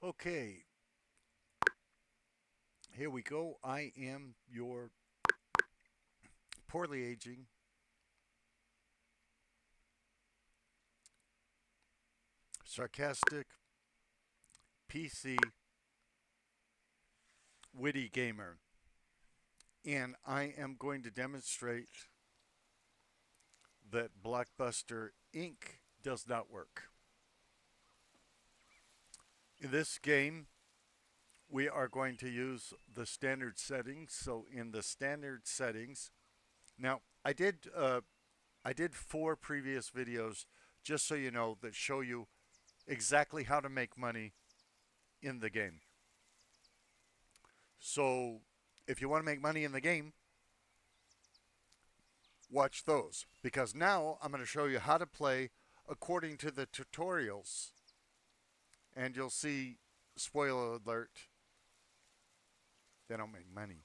Okay, here we go. I am your poorly aging, sarcastic, PC, witty gamer. And I am going to demonstrate that Blockbuster Inc. does not work. In this game, we are going to use the standard settings. So in the standard settings, now I did four previous videos just so you know that show you exactly how to make money in the game. So if you want to make money in the game, watch those because now I'm going to show you how to play according to the tutorials, and you'll see, spoiler alert, they don't make money.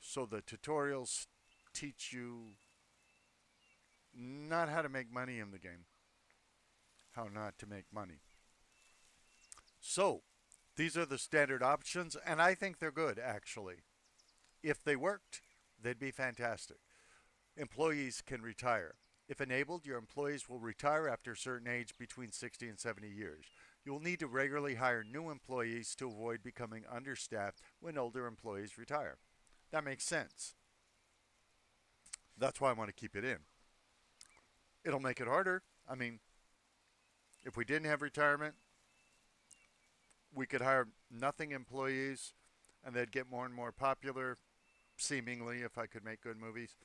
So the tutorials teach you not how to make money in the game, how not to make money. So these are the standard options, and I think they're good actually. If they worked, they'd be fantastic. Employees can retire. If enabled, your employees will retire after a certain age between 60 and 70 years. You will need to regularly hire new employees to avoid becoming understaffed when older employees retire. That makes sense. That's why I want to keep it in. It'll make it harder. I mean, if we didn't have retirement, we could hire nothing employees and they'd get more and more popular, seemingly, if I could make good movies.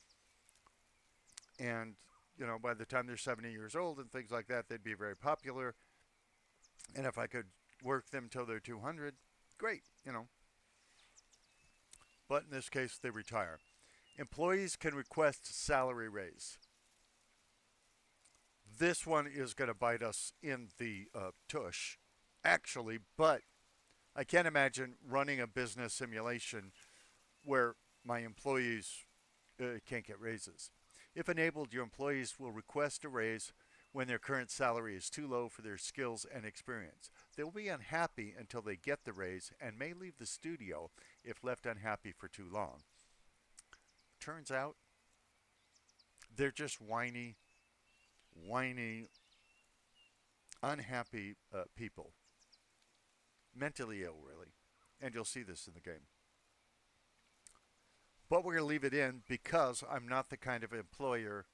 And, by the time they're 70 years old and things like that, they'd be very popular. And if I could work them till they're 200, great. But in this case, they retire. Employees can request salary raise. This one is going to bite us in the tush, actually, but I can't imagine running a business simulation where my employees can't get raises. If enabled, your employees will request a raise when their current salary is too low for their skills and experience. They will be unhappy until they get the raise and may leave the studio if left unhappy for too long. Turns out they're just whiny, unhappy people. Mentally ill, really. And you'll see this in the game. But we're going to leave it in because I'm not the kind of employer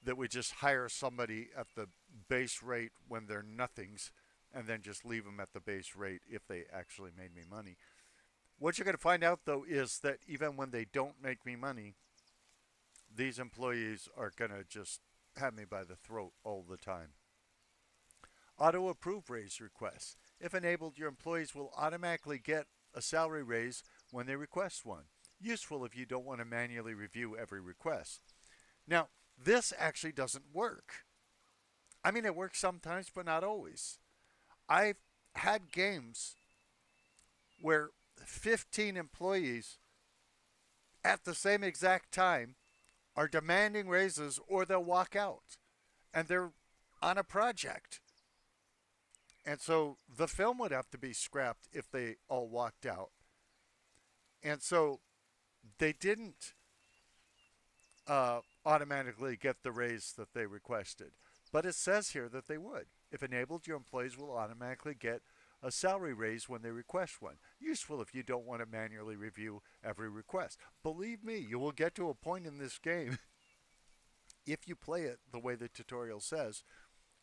that would just hire somebody at the base rate when they're nothings and then just leave them at the base rate if they actually made me money. What you're going to find out, though, is that even when they don't make me money, these employees are going to just have me by the throat all the time. Auto approve raise requests. If enabled, your employees will automatically get a salary raise when they request one. Useful if you don't want to manually review every request. Now, this actually doesn't work. I mean, it works sometimes, but not always. I've had games where 15 employees at the same exact time are demanding raises or they'll walk out and they're on a project. And so the film would have to be scrapped if they all walked out. And so they didn't automatically get the raise that they requested. But it says here that they would. If enabled, your employees will automatically get a salary raise when they request one. Useful if you don't want to manually review every request. Believe me, you will get to a point in this game, if you play it the way the tutorial says,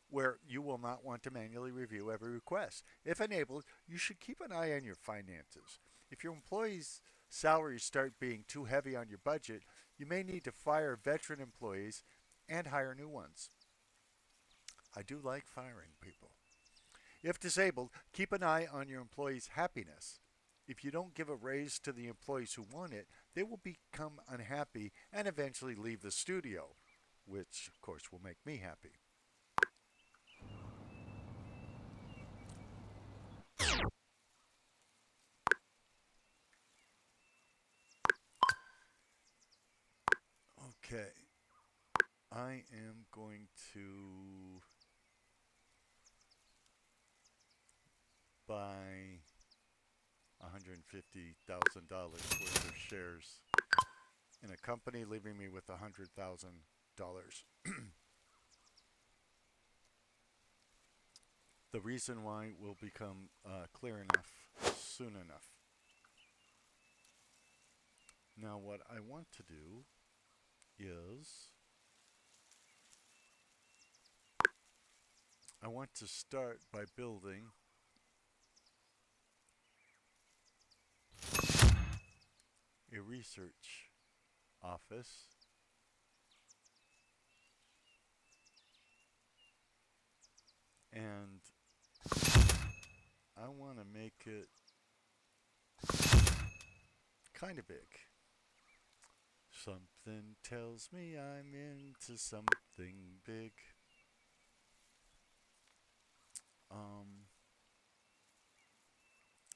where you will not want to manually review every request. If enabled, you should keep an eye on your finances. If your employees' salaries start being too heavy on your budget, you may need to fire veteran employees and hire new ones. I do like firing people. If disabled, keep an eye on your employees' happiness. If you don't give a raise to the employees who want it, they will become unhappy and eventually leave the studio, which, of course, will make me happy. Okay, I am going to $150,000 worth of shares in a company, leaving me with $100,000. The reason why will become clear enough soon enough. Now, what I want to do is I want to start by building a research office and I want to make it kind of big. Something tells me I'm into something big.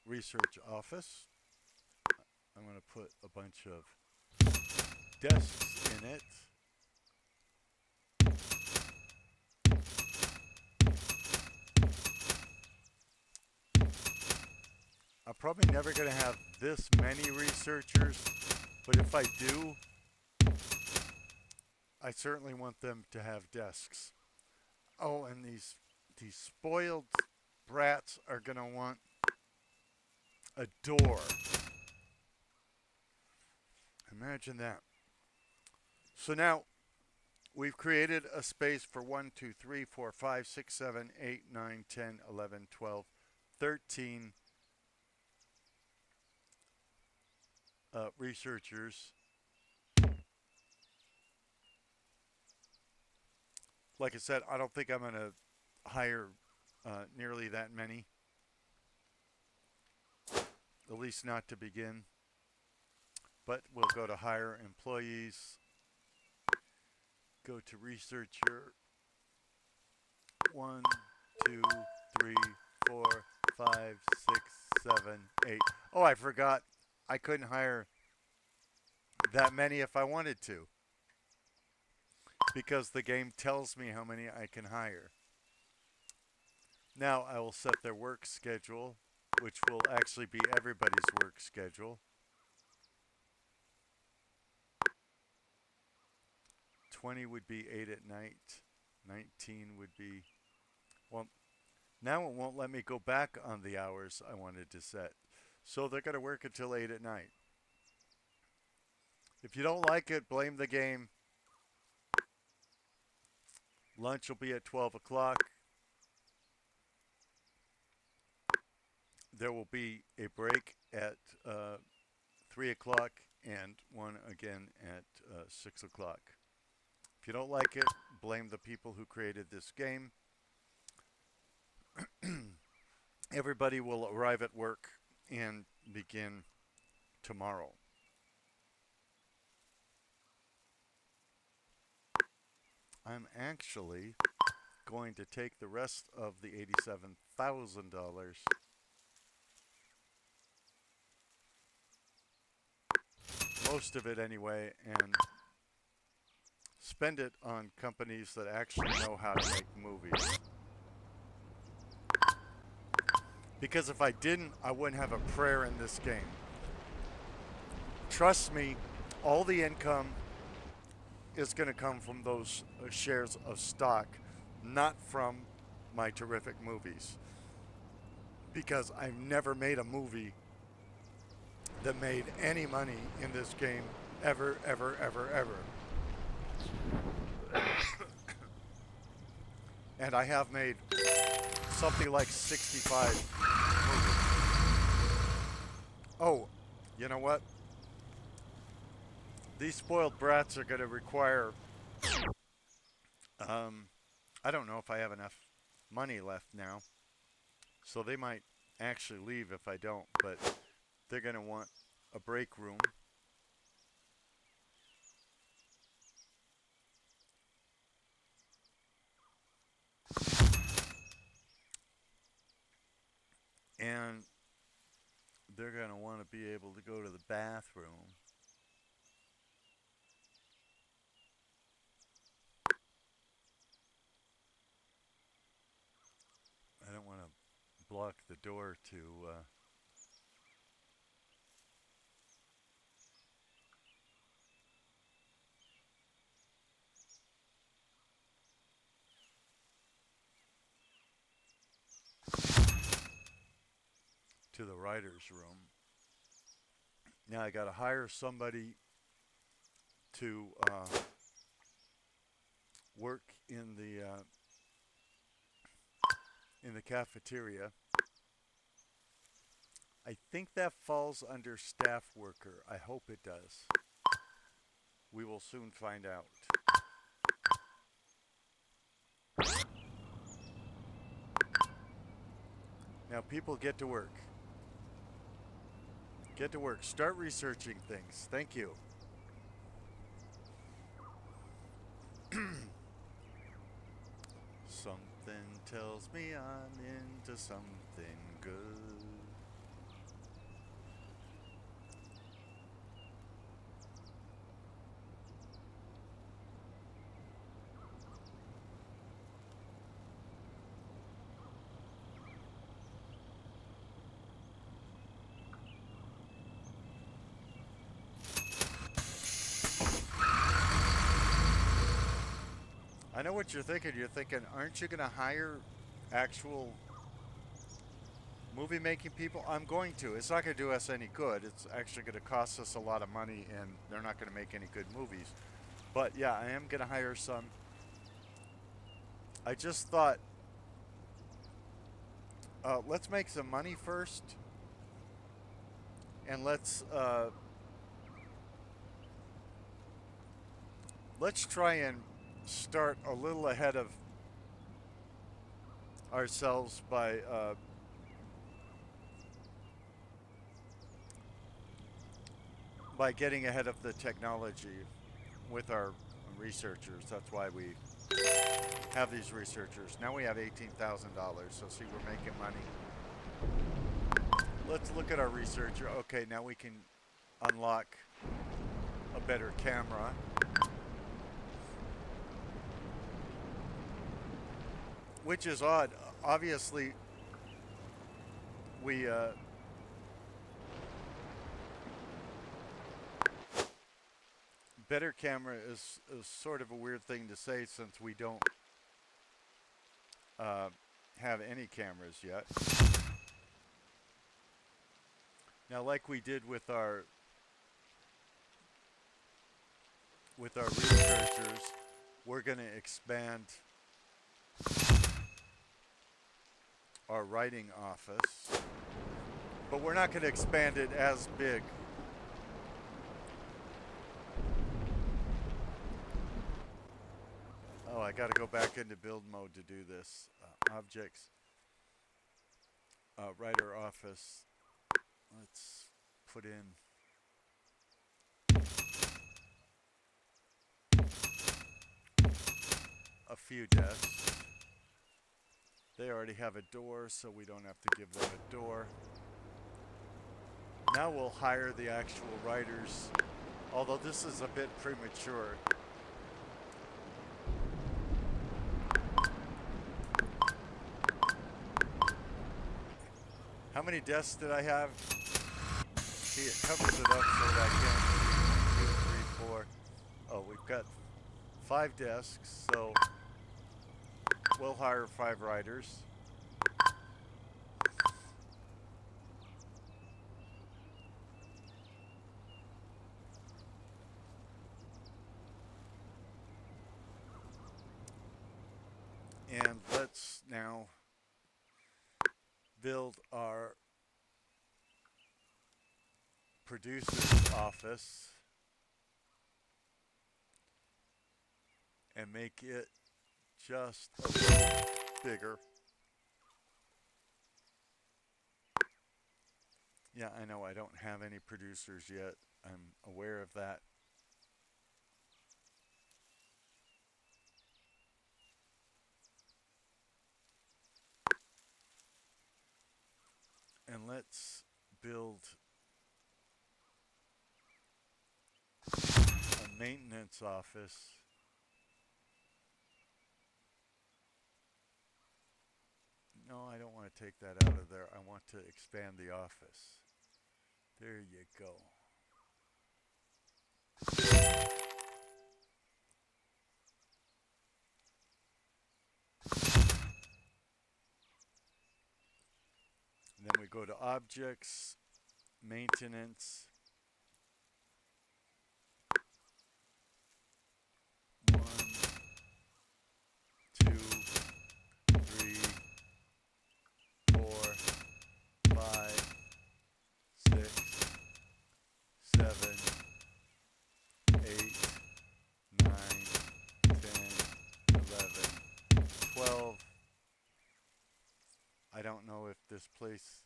Research office. I'm going to put a bunch of desks in it. I'm probably never going to have this many researchers, but if I do, I certainly want them to have desks. Oh, and these spoiled brats are going to want a door. Imagine that. So now we've created a space for 1, 2, 3, 4, 5, 6, 7, 8, 9, 10, 11, 12, 13 researchers. Like I said, I don't think I'm going to hire nearly that many, at least not to begin. But we'll go to hire employees, go to researcher, 1, 2, 3, 4, 5, 6, 7, 8. Oh, I forgot. I couldn't hire that many if I wanted to, because the game tells me how many I can hire. Now I will set their work schedule, which will actually be everybody's work schedule. 20 would be 8 at night. 19 would be, well, now it won't let me go back on the hours I wanted to set. So they're going to work until 8 at night. If you don't like it, blame the game. Lunch will be at 12 o'clock. There will be a break at 3 o'clock and one again at 6 o'clock. If you don't like it, blame the people who created this game. Everybody will arrive at work and begin tomorrow. I'm actually going to take the rest of the $87,000, most of it anyway, and spend it on companies that actually know how to make movies. Because if I didn't, I wouldn't have a prayer in this game. Trust me, all the income is going to come from those shares of stock, not from my terrific movies. Because I've never made a movie that made any money in this game ever, ever, ever, ever. And I have made something like 65 movies. Oh, you know what? These spoiled brats are going to require, I don't know if I have enough money left now. So they might actually leave if I don't, but they're going to want a break room. And they're going to want to be able to go to the bathroom. I don't want to block the door to to the writer's room. Now I got to hire somebody to work in the cafeteria. I think that falls under staff worker. I hope it does. We will soon find out. Now people get to work. Get to work. Start researching things. Thank you. Something tells me I'm into something good. I know what you're thinking. You're thinking, aren't you going to hire actual movie making people? I'm going to. It's not going to do us any good. It's actually going to cost us a lot of money, and they're not going to make any good movies. But yeah, I am going to hire some. I just thought, let's make some money first, and let's try and start a little ahead of ourselves by getting ahead of the technology with our researchers. That's why we have these researchers. Now we have $18,000, so see, we're making money. Let's look at our researcher. Okay, now we can unlock a better camera. Which is odd. Obviously, we better camera is sort of a weird thing to say since we don't have any cameras yet. Now, like we did with our researchers, we're going to expand our writing office, but we're not going to expand it as big. Oh, I got to go back into build mode to do this. Objects, writer office. Let's put in a few desks. They already have a door, so we don't have to give them a door. Now we'll hire the actual writers, although this is a bit premature. How many desks did I have? See, it covers it up so that I can't see 1, 2, 3, 4. Oh, we've got 5 desks, so we'll hire 5 writers. And let's now build our producer's office and make it just a little bigger. Yeah, I know I don't have any producers yet. I'm aware of that. And let's build a maintenance office. No, I don't want to take that out of there. I want to expand the office. There you go. And then we we go to objects, maintenance, 1, 2, 3, 4, 5, 6, 7, 8, 9, 10, 11, 12. I don't know if this place...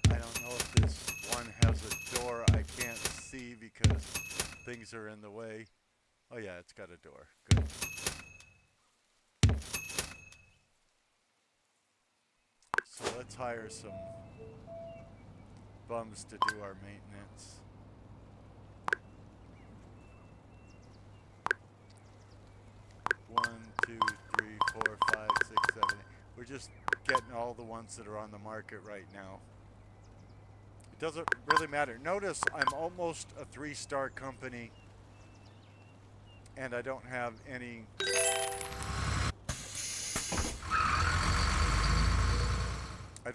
I don't know if this one has a door I can't see because things are in the way. Oh yeah, it's got a door. Good. So let's hire some bums to do our maintenance. One, two, three, four, five, six, seven, eight. We're just getting all the ones that are on the market right now. It doesn't really matter. Notice I'm almost a 3-star company and I don't have any I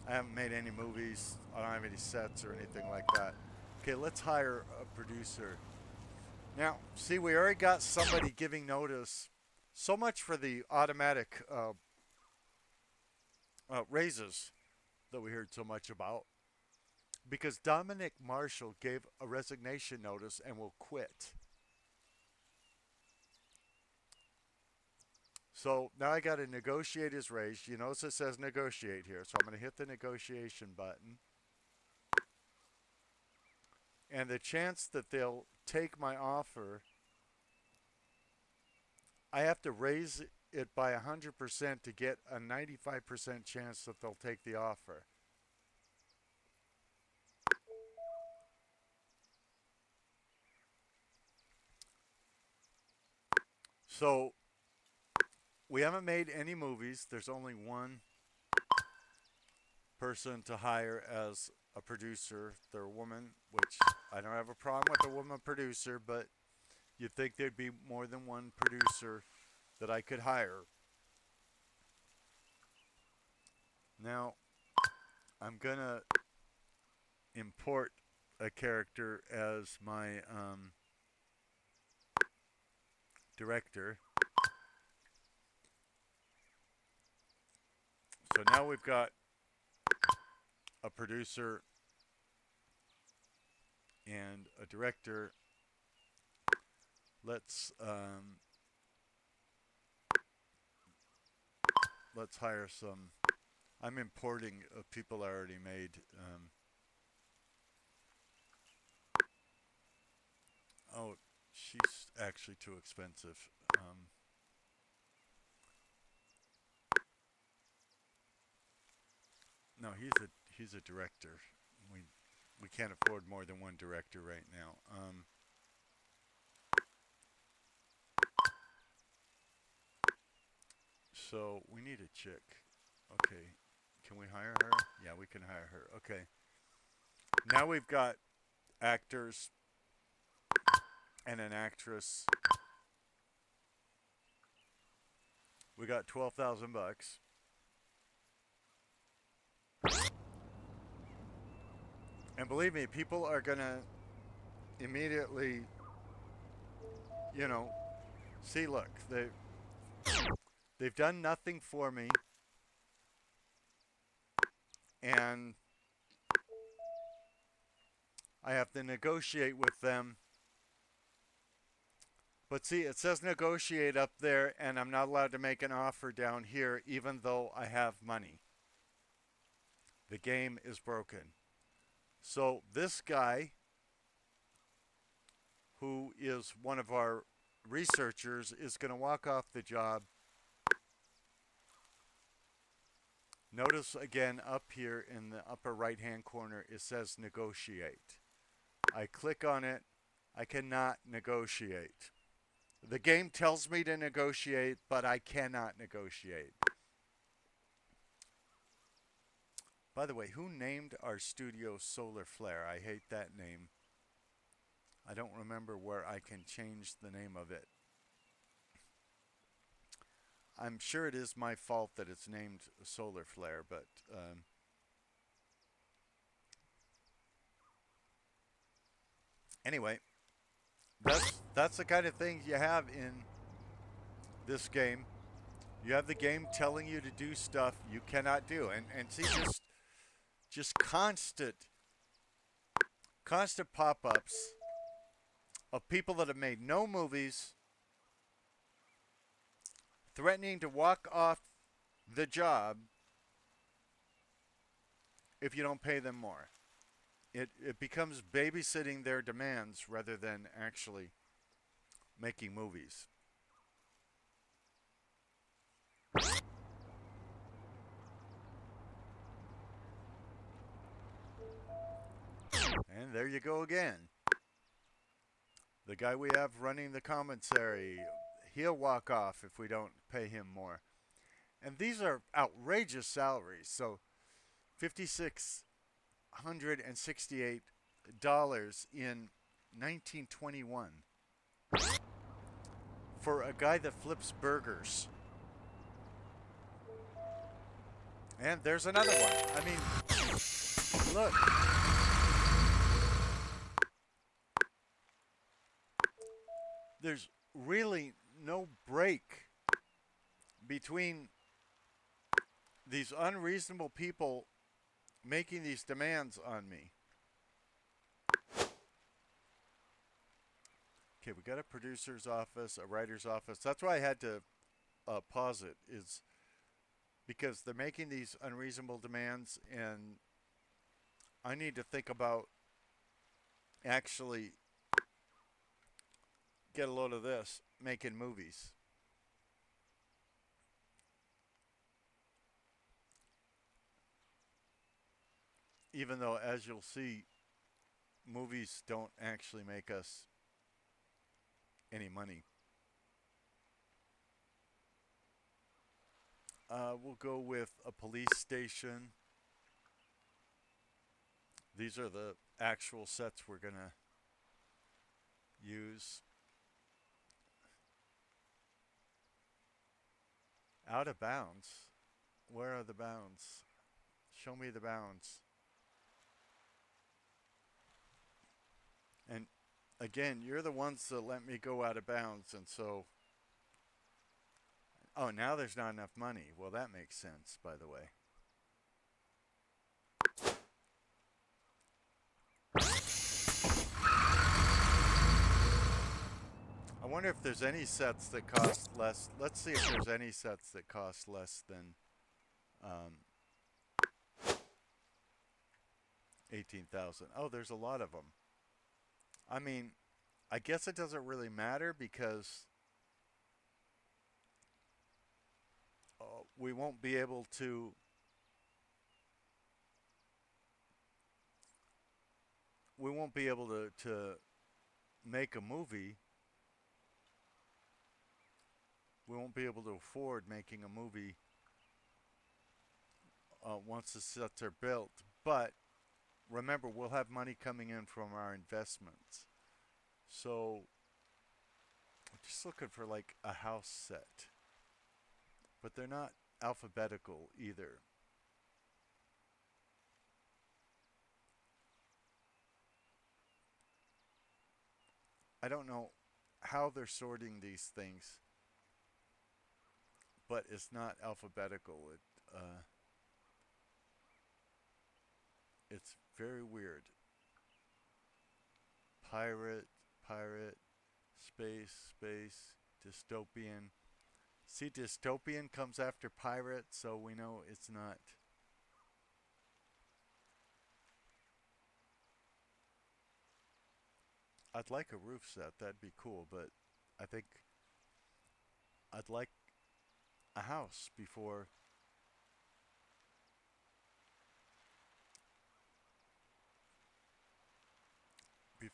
haven't made any movies. I don't have any sets or anything like that. Okay, let's hire a producer. Now, see, we already got somebody giving notice. So much for the automatic raises that we heard so much about. Because Dominic Marshall gave a resignation notice and will quit. So now I got to negotiate his raise. You notice it says negotiate here. So I'm going to hit the negotiation button. And the chance that they'll take my offer, I have to raise it by 100% to get a 95% chance that they'll take the offer. So we haven't made any movies. There's only one person to hire as a producer. They're a woman, which I don't have a problem with a woman producer, but you'd think there'd be more than one producer that I could hire. Now, I'm going to import a character as my director. So now we've got a producer and a director. Let's hire some. I'm importing people I already made. Oh, she's actually too expensive. No, he's a director. We can't afford more than one director right now. So we need a chick. Okay, can we hire her? Yeah, we can hire her. Okay. Now we've got actors and an actress. We got $12,000. And believe me, people are gonna immediately, see. Look, they've done nothing for me, and I have to negotiate with them. But see, it says negotiate up there, and I'm not allowed to make an offer down here, even though I have money. The game is broken. So this guy, who is one of our researchers, is going to walk off the job. Notice again up here in the upper right hand corner it says negotiate. I click on it. I cannot negotiate. The game tells me to negotiate, but I cannot negotiate. By the way, who named our studio Solar Flare? I hate that name. I don't remember where I can change the name of it. I'm sure it is my fault that it's named Solar Flare, but anyway, that's the kind of things you have in this game. You have the game telling you to do stuff you cannot do, and see just constant pop-ups of people that have made no movies threatening to walk off the job if you don't pay them more. It becomes babysitting their demands rather than actually making movies. And there you go again. The guy we have running the commissary, he'll walk off if we don't pay him more. And these are outrageous salaries. So $5,668 in 1921 for a guy that flips burgers. And there's another one. I mean, look. There's really no break between these unreasonable people making these demands on me. Okay, we got a producer's office, a writer's office. That's why I had to pause it, is because they're making these unreasonable demands, and I need to think about actually get a load of this, making movies. Even though, as you'll see, movies don't actually make us any money. We'll go with a police station. These are the actual sets we're going to use. Out of bounds. Where are the bounds? Show me the bounds. And again, you're the ones that let me go out of bounds, and so... Oh, now there's not enough money. Well, that makes sense, by the way. I wonder if there's any sets that cost less. Let's see if there's any sets that cost less than 18,000. Oh, there's a lot of them. I mean, I guess it doesn't really matter because we won't be able to to make a movie. We won't be able to afford making a movie once the sets are built. But remember, we'll have money coming in from our investments. So I'm just looking for like a house set. But they're not alphabetical either. I don't know how they're sorting these things, but it's not alphabetical. It's very weird. Pirate, pirate, space, space, dystopian. See, dystopian comes after pirate, so we know it's not. I'd like a roof set. That'd be cool, but I think I'd like a house before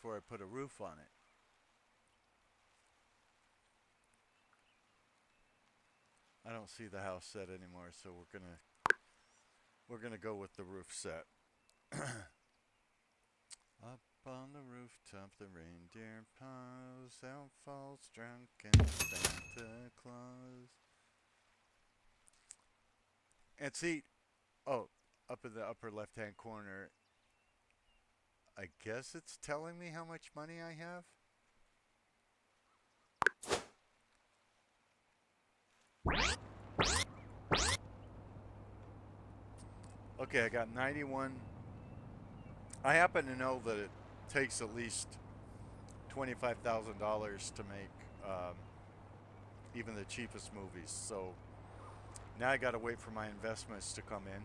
I put a roof on it. I don't see the house set anymore, so we're gonna go with the roof set. Up on the roof rooftop, the reindeer paws, out falls drunken Santa Claus. And see, oh, up in the upper left-hand corner, I guess it's telling me how much money I have. Okay, I got 91. I happen to know that it takes at least $25,000 to make even the cheapest movies. So now I got to wait for my investments to come in.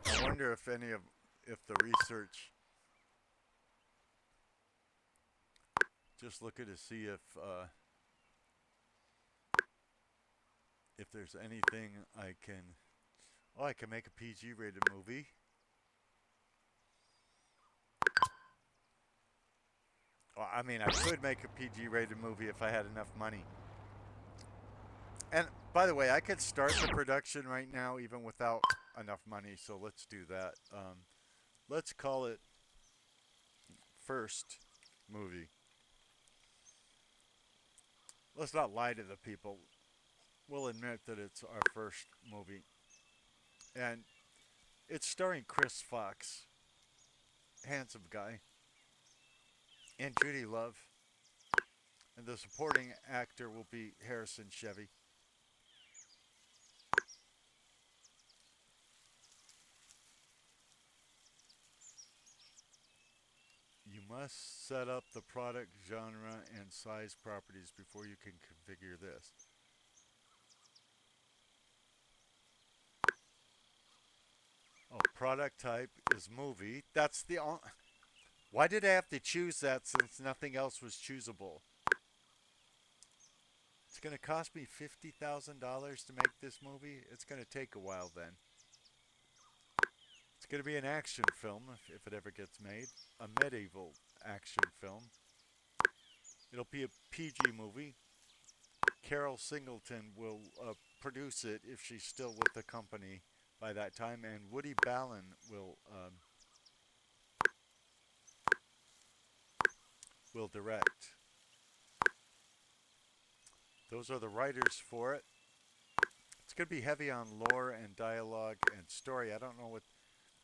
I wonder if the research, just looking to see if there's anything I can, oh, I can make a PG rated movie. Well, I mean, I could make a PG rated movie if I had enough money. And by the way, I could start the production right now even without enough money, so let's do that. Let's call it first movie. Let's not lie to the people. We'll admit that it's our first movie. And it's starring Chris Fox, handsome guy, and Judy Love. And the supporting actor will be Harrison Chevy. You must set up the product, genre, and size properties before you can configure this. Oh, product type is movie. That's the... Why did I have to choose that since nothing else was choosable? It's going to cost me $50,000 to make this movie. It's going to take a while then. It's going to be an action film if it ever gets made. A medieval action film. It'll be a PG movie. Carol Singleton will produce it if she's still with the company by that time, and Woody Ballen will direct. Those are the writers for it. It's going to be heavy on lore and dialogue and story. I don't know what...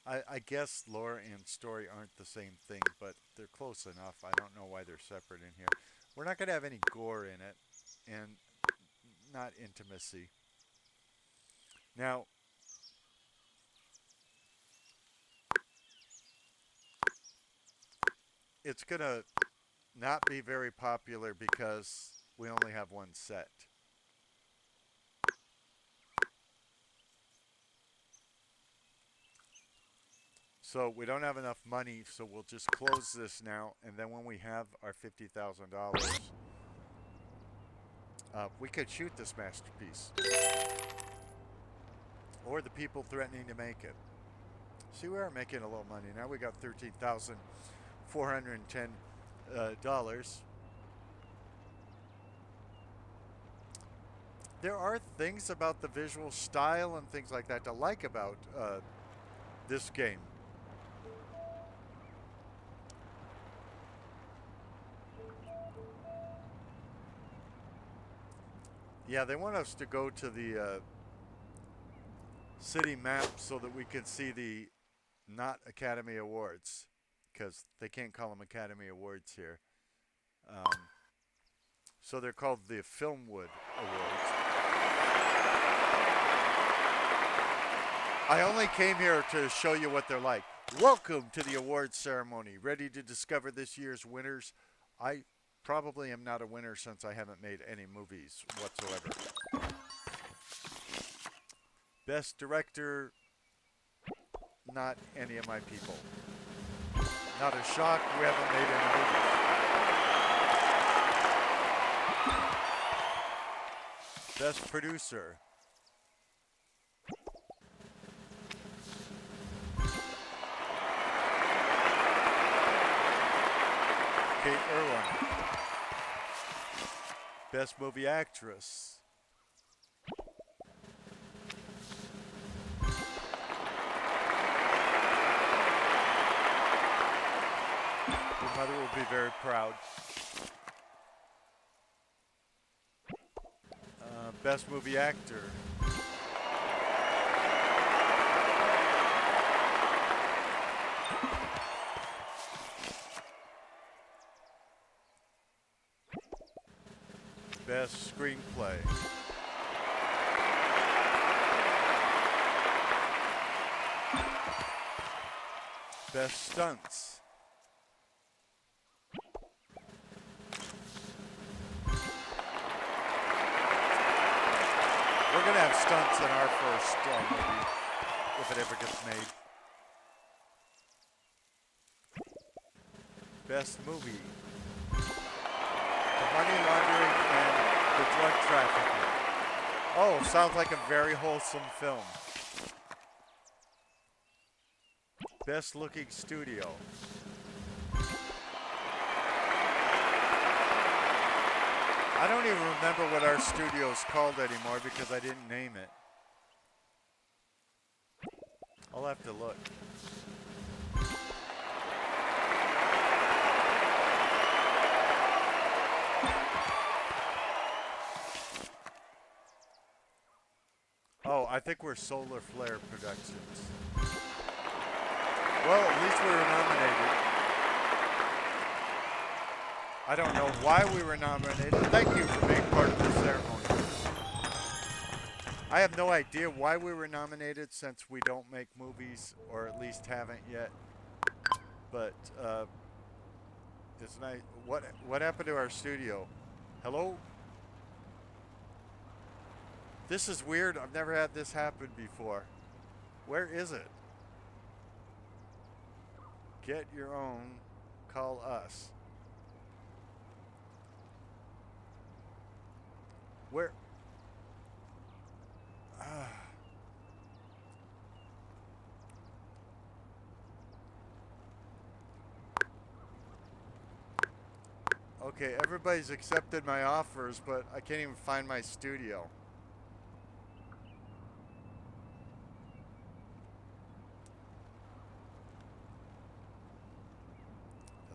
I guess lore and story aren't the same thing, but they're close enough. I don't know why they're separate in here. We're not going to have any gore in it, and not intimacy. Now, it's going to not be very popular because we only have one set. So we don't have enough money, so we'll just close this now, and then when we have our $50,000, we could shoot this masterpiece. Or the people threatening to make it. See, we are making a little money. Now we got $13,410. There are things about the visual style and things like that to like about this game. Yeah, they want us to go to the city map so that we can see the not Academy Awards, because they can't call them Academy Awards here. So they're called the Filmwood Awards. I only came here to show you what they're like. Welcome to the awards ceremony. Ready to discover this year's winners? I probably am not a winner since I haven't made any movies whatsoever. Best director, not any of my people. Not a shock, we haven't made any movies. Best producer. Kate Irwin. Best movie actress. Your mother will be very proud. Best movie actor. Best screenplay. Best stunts. We're going to have stunts in our first movie, if it ever gets made. Best movie. The money laundering and the drug trafficking. Oh, sounds like a very wholesome film. Best looking studio. I don't even remember what our studio's called anymore because I didn't name it. I'll have to look. Oh, I think we're Solar Flare Productions. Well, at least we were nominated. I don't know why we were nominated. Thank you for being part of this ceremony. I have no idea why we were nominated since we don't make movies, or at least haven't yet. But it's nice. What happened to our studio? Hello? This is weird. I've never had this happen before. Where is it? Get your own. Call us. Where? Okay, everybody's accepted my offers, but I can't even find my studio.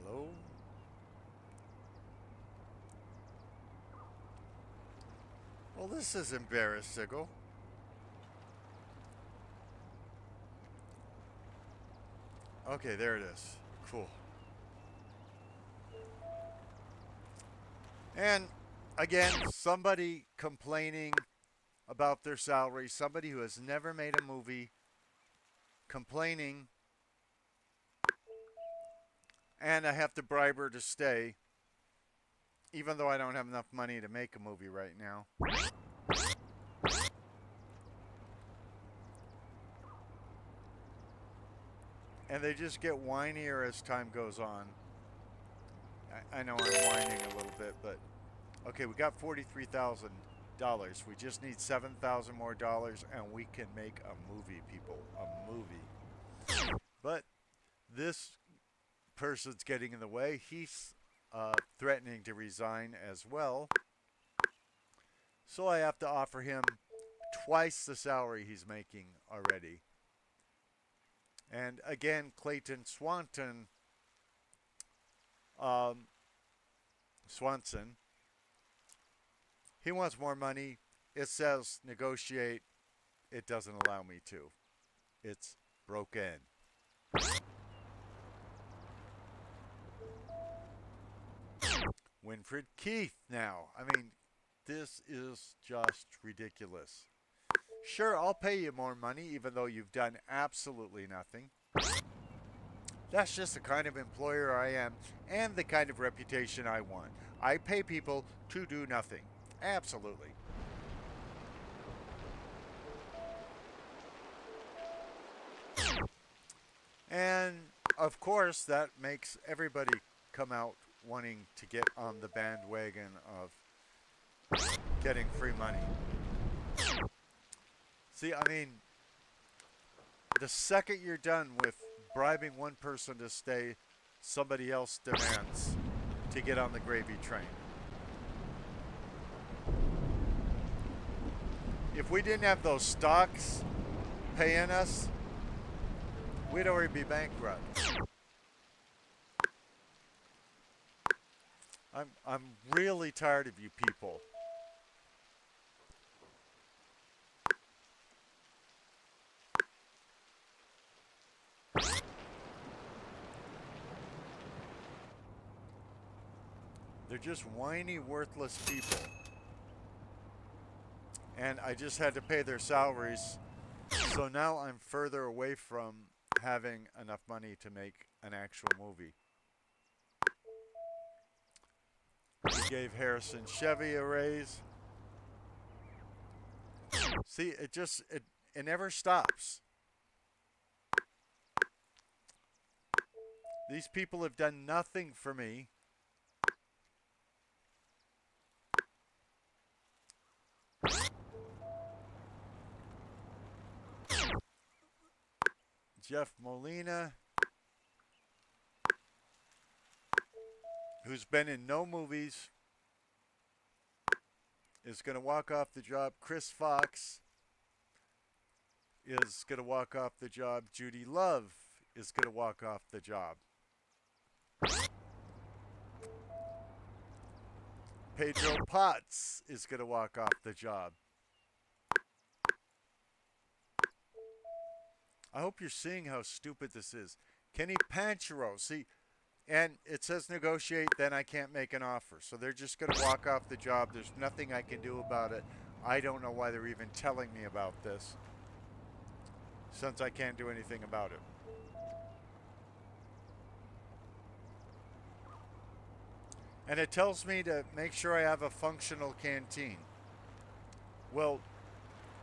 Hello? Well, this is embarrassing. Okay, there it is. Cool. And again, somebody complaining about their salary, somebody who has never made a movie complaining, and I have to bribe her to stay, even though I don't have enough money to make a movie right now. And they just get whinier as time goes on. I know I'm whining a little bit, but okay, we got $43,000. We just need $7,000 more dollars, and we can make a movie, people. A movie. But this person's getting in the way. He's threatening to resign as well. So I have to offer him twice the salary he's making already. And again, Clayton Swanson, he wants more money. It says negotiate. It doesn't allow me to. It's broken. Winfred Keith now. I mean, this is just ridiculous. Sure, I'll pay you more money even though you've done absolutely nothing. That's just the kind of employer I am and the kind of reputation I want. I pay people to do nothing. Absolutely. And of course, that makes everybody come out wanting to get on the bandwagon of getting free money. See, I mean, the second you're done with bribing one person to stay, somebody else demands to get on the gravy train. If we didn't have those stocks paying us, we'd already be bankrupt. I'm really tired of you people. They're just whiny, worthless people. And I just had to pay their salaries. So now I'm further away from having enough money to make an actual movie. We gave Harrison Chevy a raise. See, it never stops. These people have done nothing for me. Jeff Molina, who's been in no movies, is going to walk off the job. Chris Fox is going to walk off the job. Judy Love is going to walk off the job. Pedro Potts is going to walk off the job. I hope you're seeing how stupid this is. Kenny Panchero, see, and it says negotiate, then I can't make an offer. So they're just going to walk off the job. There's nothing I can do about it. I don't know why they're even telling me about this, since I can't do anything about it. And it tells me to make sure I have a functional canteen. Well,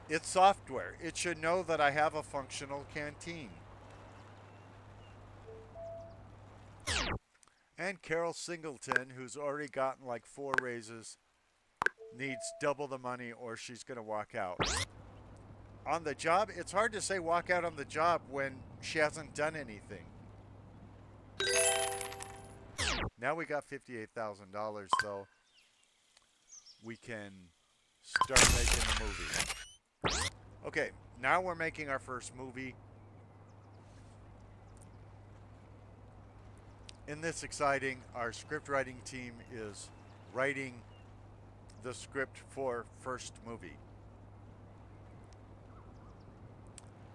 it's software. It should know that I have a functional canteen. And Carol Singleton, who's already gotten like 4 raises, needs double the money or she's going to walk out. On the job, it's hard to say walk out on the job when she hasn't done anything. Now we got $58,000 though. We can start making a movie. Okay, now we're making our first movie. In this exciting, our script writing team is writing the script for first movie.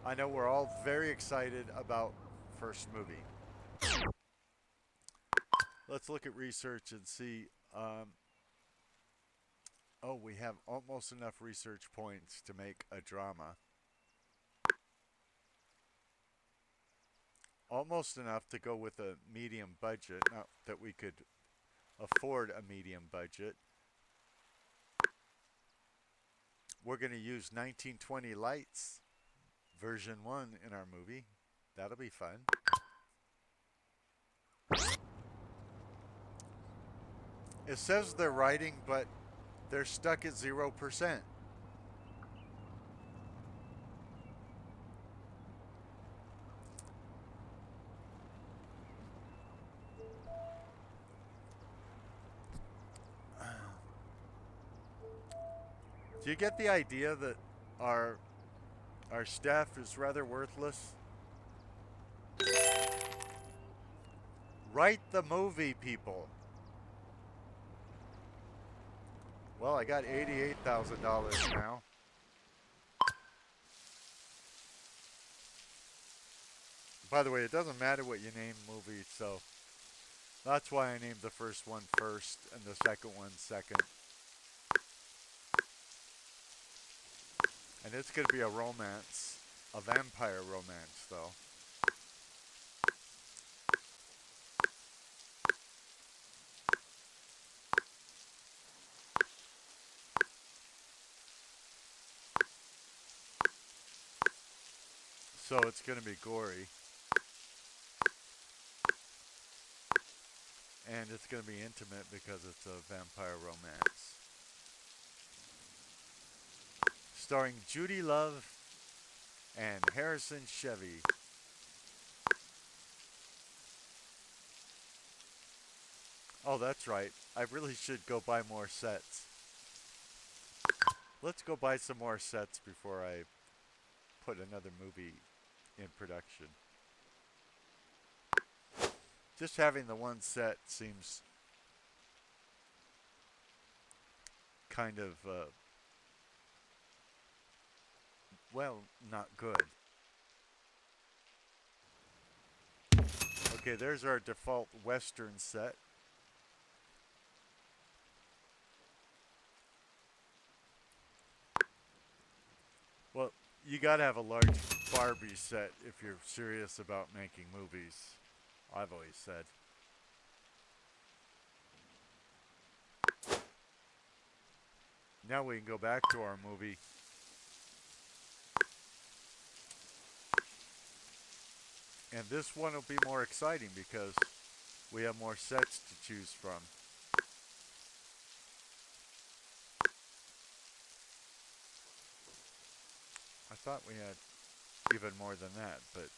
I know we're all very excited about first movie. Let's look at research and see. Oh, we have almost enough research points to make a drama. Almost enough to go with a medium budget. Not that we could afford a medium budget. We're going to use 1920 lights, version 1 in our movie. That'll be fun. It says they're writing, but they're stuck at 0%. Do you get the idea that our staff is rather worthless? Write the movie, people. Well, I got $88,000 now. By the way, it doesn't matter what you name movies, so that's why I named the first one first and the second one second. And it's going to be a romance, a vampire romance, though. So it's going to be gory. And it's going to be intimate because it's a vampire romance. Starring Judy Love and Harrison Chevy. Oh, that's right. I really should go buy more sets. Let's go buy some more sets before I put another movie in production. Just having the one set seems kind of, well, not good. Okay, there's our default Western set. Well, you gotta have a large Barbie set if you're serious about making movies. I've always said. Now we can go back to our movie. And this one will be more exciting because we have more sets to choose from. I thought we had even more than that, but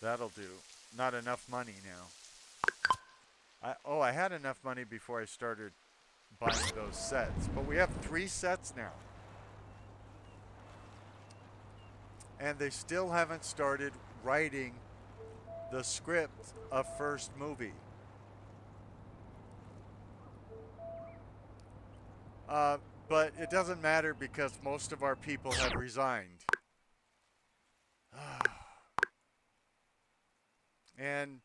that'll do. Not enough money now. I had enough money before I started buying those sets, but we have 3 sets now. And they still haven't started writing the script of first movie. Uh, but it doesn't matter because most of our people have resigned. And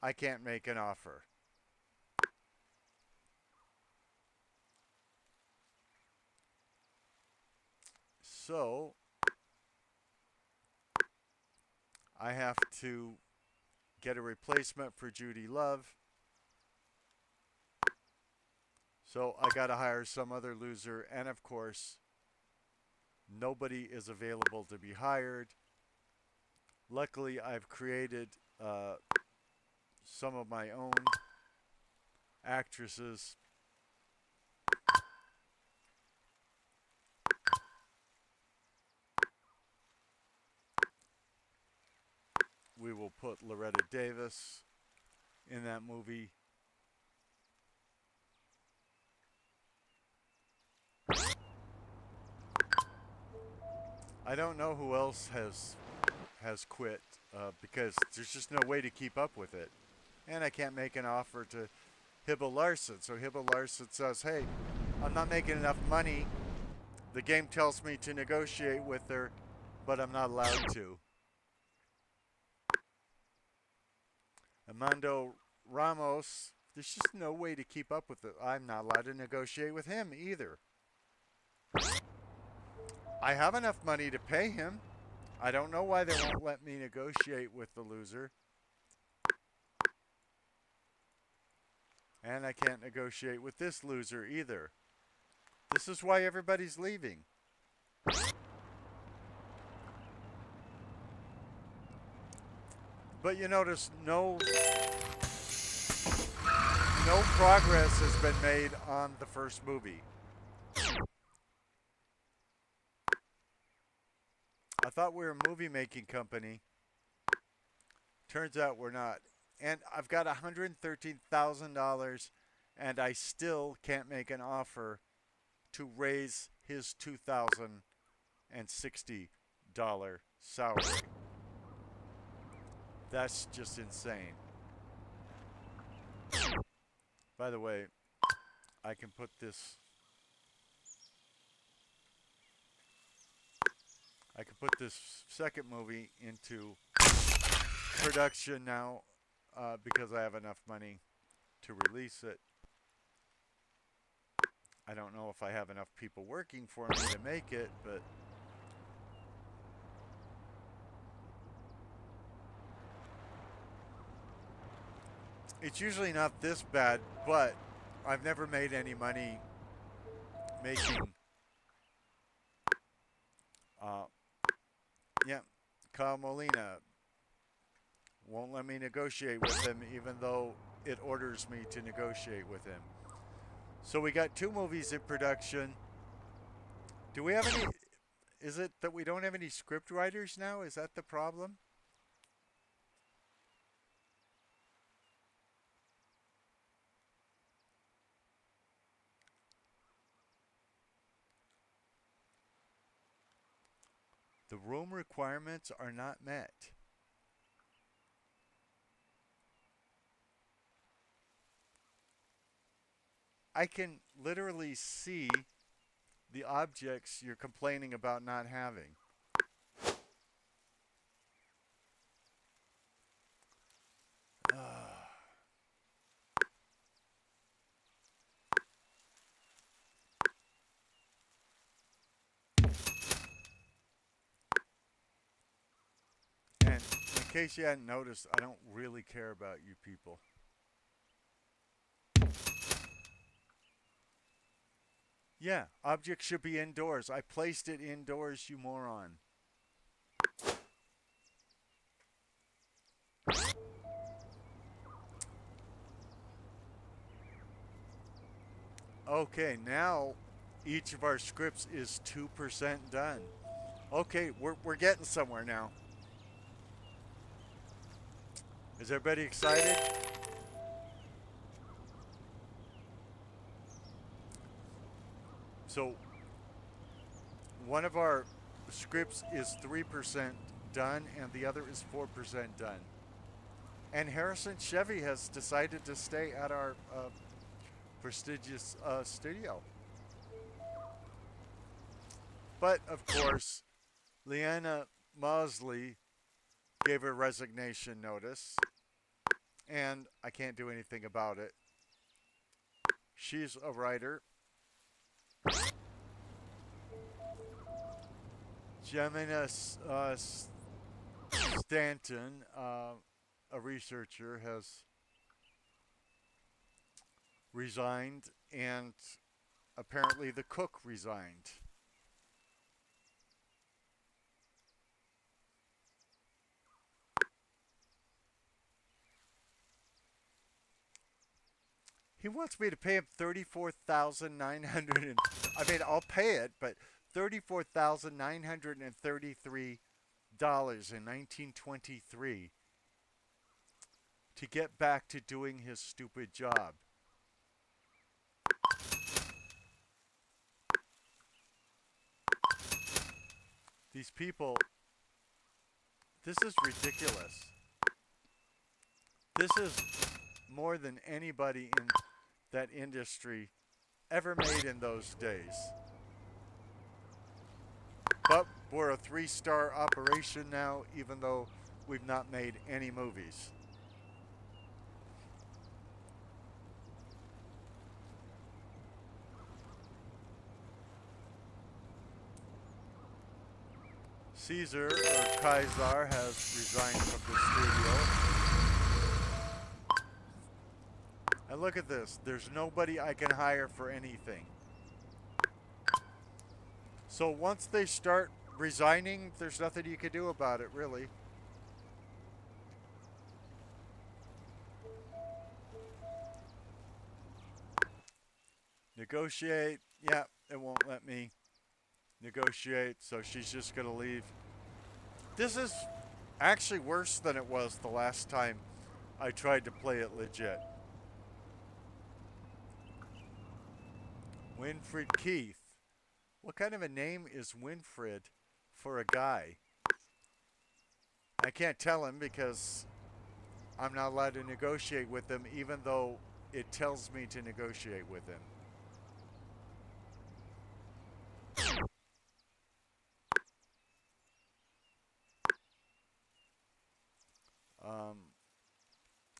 I can't make an offer. So I have to get a replacement for Judy Love. So I got to hire some other loser. And of course, nobody is available to be hired. Luckily, I've created some of my own actresses. We will put Loretta Davis in that movie. I don't know who else has quit because there's just no way to keep up with it, and I can't make an offer to Hibble Larson. So Hibble Larson says, "Hey, I'm not making enough money. The game tells me to negotiate with her, but I'm not allowed to." Amando Ramos, there's just no way to keep up with it. I'm not allowed to negotiate with him either. I have enough money to pay him. I don't know why they won't let me negotiate with the loser. And I can't negotiate with this loser either. This is why everybody's leaving. But you notice no progress has been made on the first movie. I thought we were a movie making company. Turns out we're not. And I've got $113,000 and I still can't make an offer to raise his $2,060 salary. That's just insane. By the way, I can put this second movie into production now because I have enough money to release it. I don't know if I have enough people working for me to make it, but it's usually not this bad, but I've never made any money making yeah, Kyle Molina won't let me negotiate with him even though it orders me to negotiate with him. So we got 2 movies in production. Do we have any? Is it that we don't have any script writers now? Is that the problem? The room requirements are not met. I can literally see the objects you're complaining about not having. And in case you hadn't noticed, I don't really care about you people. Yeah, objects should be indoors. I placed it indoors, you moron. Okay, now each of our scripts is 2% done. Okay, we're getting somewhere now. Is everybody excited? So, one of our scripts is 3% done, and the other is 4% done. And Harrison Chevy has decided to stay at our prestigious studio. But, of course, Leanna Mosley gave her resignation notice, and I can't do anything about it. She's a writer. Gemina Stanton, a researcher, has resigned, and apparently the cook resigned. He wants me to pay him $34,900. I mean, I'll pay it, but $34,933 in 1923 to get back to doing his stupid job. These people, this is ridiculous. This is more than anybody in that industry ever made in those days. But we're a 3-star operation now, even though we've not made any movies. Caesar, or Kaisar, has resigned from the studio. And look at this. There's nobody I can hire for anything. So once they start resigning, there's nothing you can do about it, really. Negotiate. Yeah, it won't let me negotiate, so she's just going to leave. This is actually worse than it was the last time I tried to play it legit. Winfred Keith. What kind of a name is Winfred for a guy? I can't tell him because I'm not allowed to negotiate with him, even though it tells me to negotiate with him.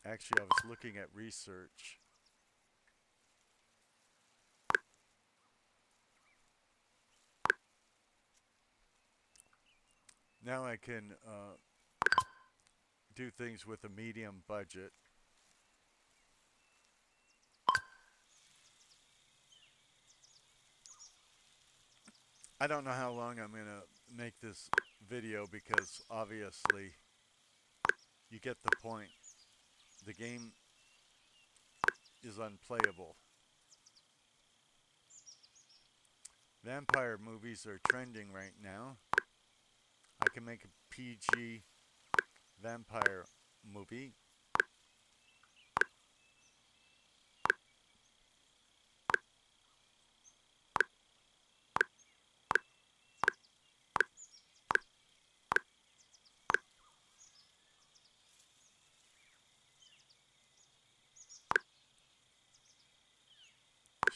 Actually, I was looking at research. Now I can do things with a medium budget. I don't know how long I'm going to make this video because obviously you get the point. The game is unplayable. Vampire movies are trending right now. I can make a PG vampire movie.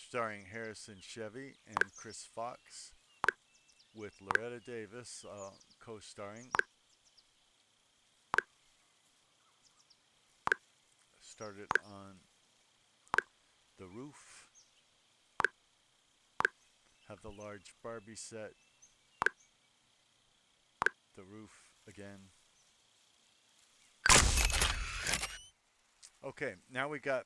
starring Harrison Chevy and Chris Fox, with Loretta Davis co-starring. Started on the roof. Have the large Barbie set. The roof again. Okay, now we got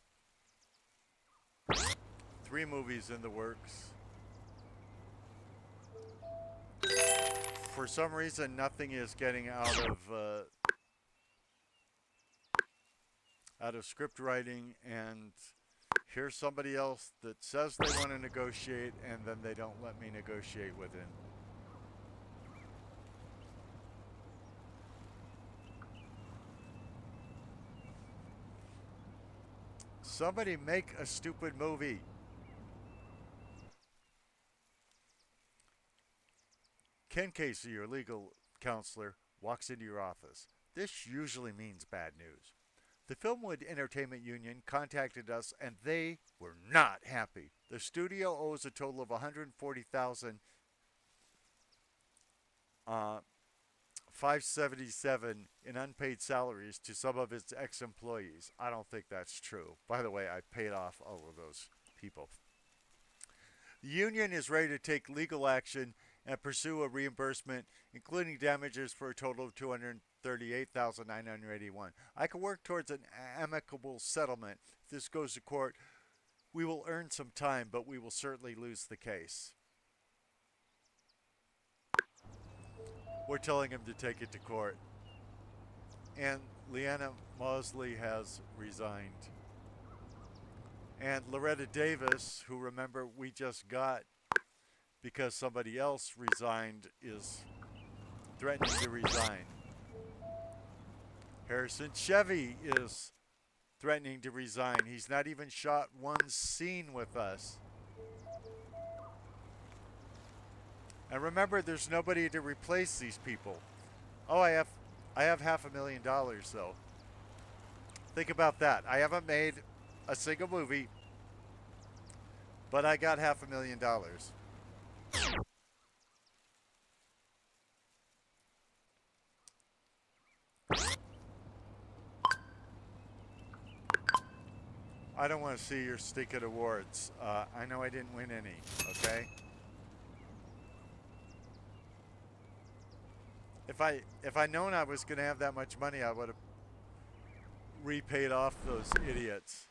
3 movies in the works. For some reason, nothing is getting out of script writing, and here's somebody else that says they want to negotiate, and then they don't let me negotiate with him. Somebody make a stupid movie. Ken Casey, your legal counselor, walks into your office. This usually means bad news. The Filmwood Entertainment Union contacted us and they were not happy. The studio owes a total of $140,000 $577 in unpaid salaries to some of its ex-employees. I don't think that's true. By the way, I paid off all of those people. The union is ready to take legal action and pursue a reimbursement, including damages for a total of $238,981. I can work towards an amicable settlement. If this goes to court, we will earn some time, but we will certainly lose the case. We're telling him to take it to court. And Leanna Mosley has resigned. And Loretta Davis, who remember we just got because somebody else resigned, is threatening to resign. Harrison Chevy is threatening to resign. He's not even shot one scene with us. And remember, there's nobody to replace these people. Oh, I have $500,000 though. Think about that. I haven't made a single movie, but I got $500,000. I don't want to see your stinking awards. I know I didn't win any, okay? If I known I was going to have that much money, I would have repaid off those idiots.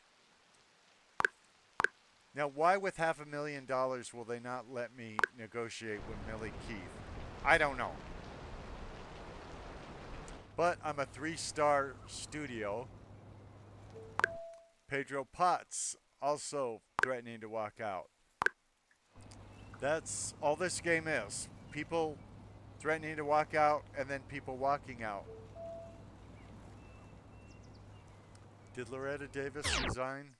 Now, why with $500,000 will they not let me negotiate with Millie Keith? I don't know. But I'm a 3-star studio. Pedro Potts also threatening to walk out. That's all this game is. People threatening to walk out and then people walking out. Did Loretta Davis resign?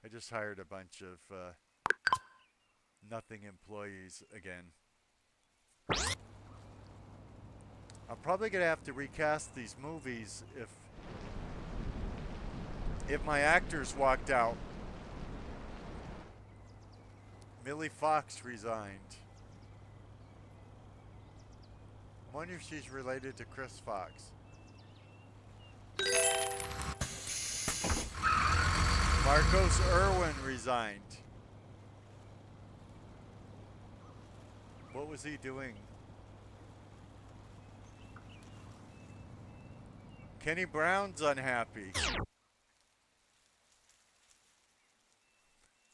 I just hired a bunch of nothing employees again. I'm probably going to have to recast these movies if my actors walked out. Millie Fox resigned. I wonder if she's related to Chris Fox. Marcos Irwin resigned. What was he doing? Kenny Brown's unhappy.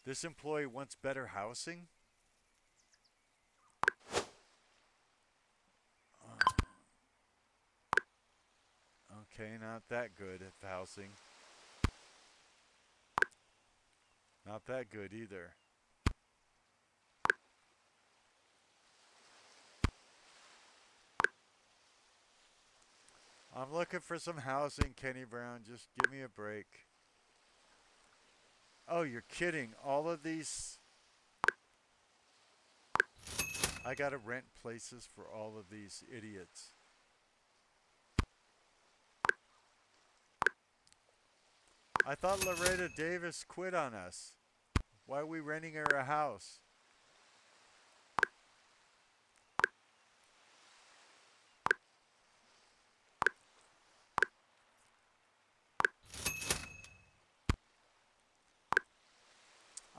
This employee wants better housing? Okay, not that good at the housing. Not that good either. I'm looking for some housing, Kenny Brown. Just give me a break. Oh, you're kidding. All of these. I gotta rent places for all of these idiots. I thought Loretta Davis quit on us. Why are we renting her a house?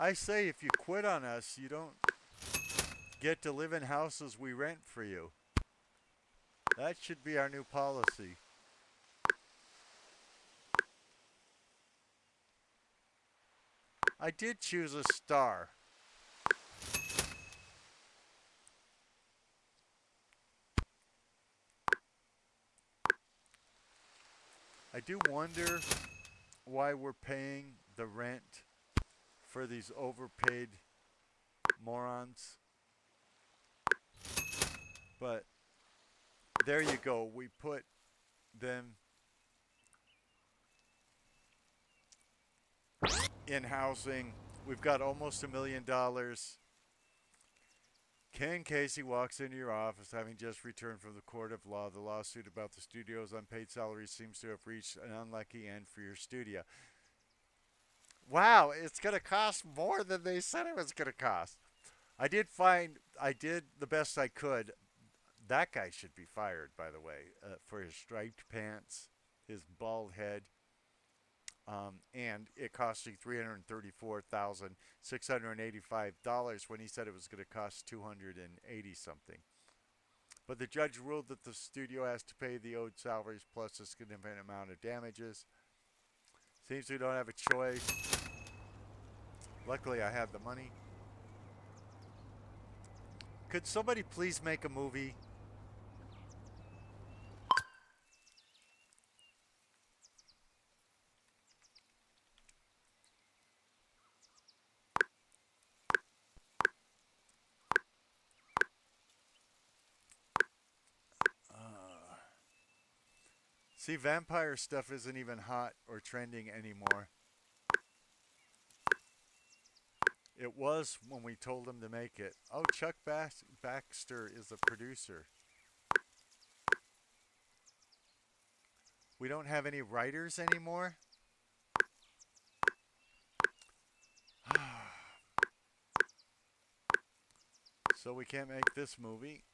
I say if you quit on us, you don't get to live in houses we rent for you. That should be our new policy. I did choose a star. I do wonder why we're paying the rent for these overpaid morons. But there you go. We put them in housing. We've got almost $1 million. Ken Casey walks into your office having just returned from the court of law. The lawsuit about the studio's unpaid salary seems to have reached an unlucky end for your studio. Wow, it's going to cost more than they said it was going to cost. I did the best I could. That guy should be fired, by the way, for his striped pants, his bald head, and it costing $334,685 when he said it was going to cost 280 something. But the judge ruled that the studio has to pay the owed salaries plus a significant amount of damages. Seems we don't have a choice. Luckily, I had the money. Could somebody please make a movie? See, vampire stuff isn't even hot or trending anymore. It was when we told him to make it. Oh, Chuck Baxter is the producer. We don't have any writers anymore? So we can't make this movie.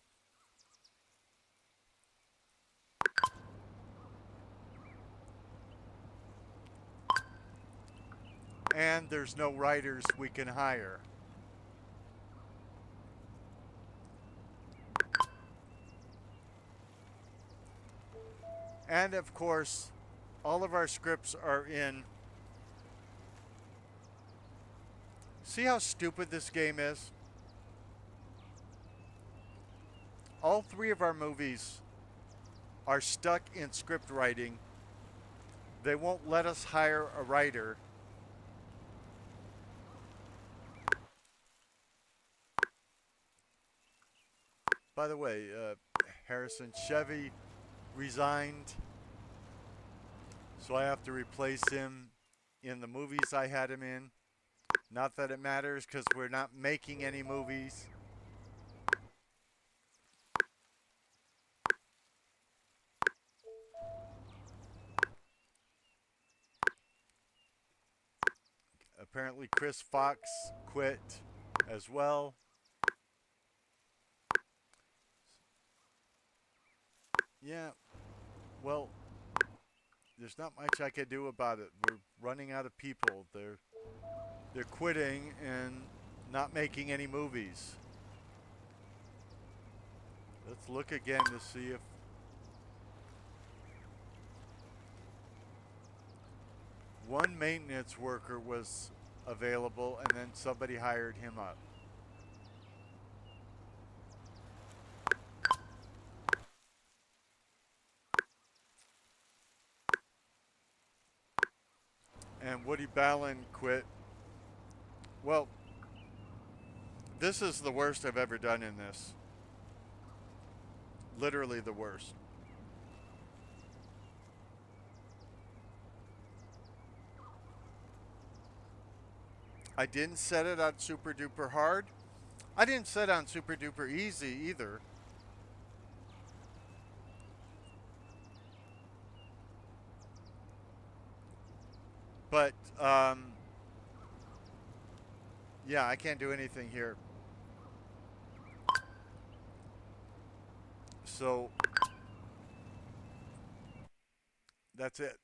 And there's no writers we can hire. And of course, all of our scripts are in. See how stupid this game is? All three of our movies are stuck in script writing. They won't let us hire a writer. By the way, Harrison Chevy resigned, so I have to replace him in the movies I had him in. Not that it matters because we're not making any movies. Apparently Chris Fox quit as well. Yeah, well, there's not much I can do about it. We're running out of people. They're quitting and not making any movies. Let's look again to see if one maintenance worker was available and then somebody hired him up. And Woody Ballin quit. Well, this is the worst I've ever done in this. Literally the worst. I didn't set it on super duper hard. I didn't set it on super duper easy either. But yeah, I can't do anything here. So that's it.